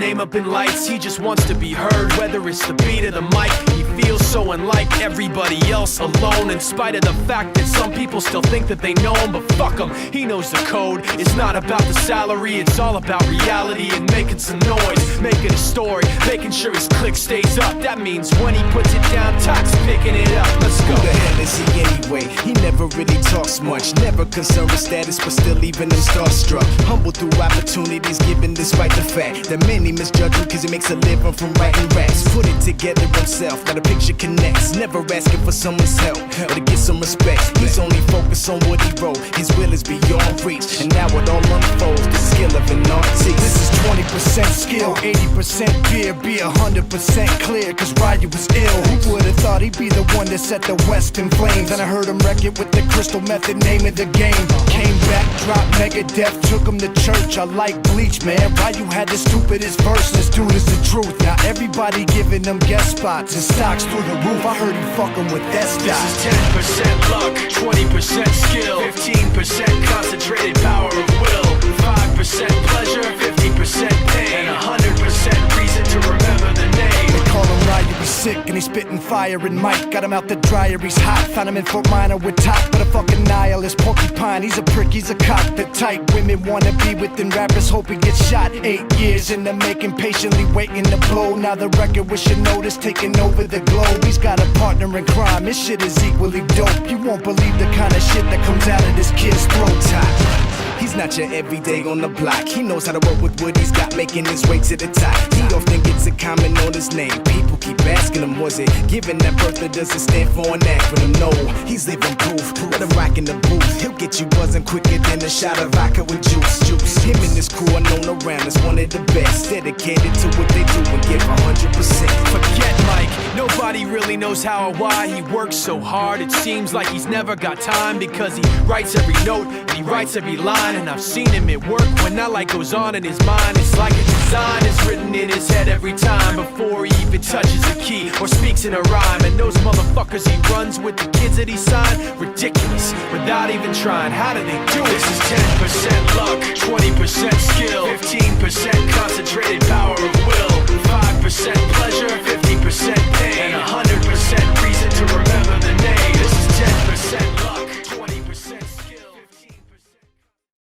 name up in lights. He just wants to be heard, whether it's the beat of the mic. He feels so unlike everybody else, alone, in spite of the fact that some people still think that they know him. But fuck him, he knows the code. It's not about the salary, it's all about reality and making some noise, making a story, making sure his click stays up. That means when he puts it down, Tox picking it up. Let's go. Who the hell is he anyway? He never really talks much, never concerned with status, but still leaving him starstruck. Humble through opportunities, given despite the fact that many misjudge him cause he makes a living from writing raps. Put it together himself, now the picture connects. Never asking for someone's help or to get some respect. He's only focused on what he wrote. His will is beyond reach, and now it all unfolds. The skill of an artist. This is 20% skill, 80% fear. Be 100% clear, cause Ryu was ill. Who would've thought he'd be the one that set the West in flames? And I heard him wreck it with the crystal method, name of the game. Came back, dropped Megadeth, took him to church. I like Bleach, man. Ryu had the stupidest verse, this dude is the truth. Now everybody giving them guest spots and stocks through the roof. I heard he fucking with that stock. This is 10% luck, 20% skill, 15% concentrated power of will, 5% pleasure, 50% pain, and 100% reason to remember the name. They call him Ryu, he's sick and he's spitting fire. And Mike got him out the dryer, he's hot. Found him in Fort Minor with top, but a fucking nihilist. Porcupine, he's a prick, he's a cock. The type women wanna be within rappers, hope he gets shot. 8 years in the making, patiently waiting to blow. Now the record with your notice taking over the globe. He's got a partner in crime, his shit is equally dope. You won't believe the kind of shit that comes out of this kid's throat. Top. He's not your everyday on the block. He knows how to work with what he's got, making his way to the top. He often gets a comment on his name. People keep asking him, was it given that birth or does it stand for an acronym? No, he's living proof. Let him rock in the booth. He'll get you buzzing quicker than a shot of vodka with juice. Him and his crew are known around as one of the best. Dedicated to what they do and give 100%. Forget Mike, nobody really knows how or why he works so hard. It seems like he's never got time because he writes every note and he writes every line. And I've seen him at work when that light goes on in his mind. It's like a design is written in his head every time before he even touches a key or speaks in a rhyme. And those motherfuckers he runs with, the kids that he signed, ridiculous, without even trying. How do they do it? This is 10% luck, 20% skill, 15%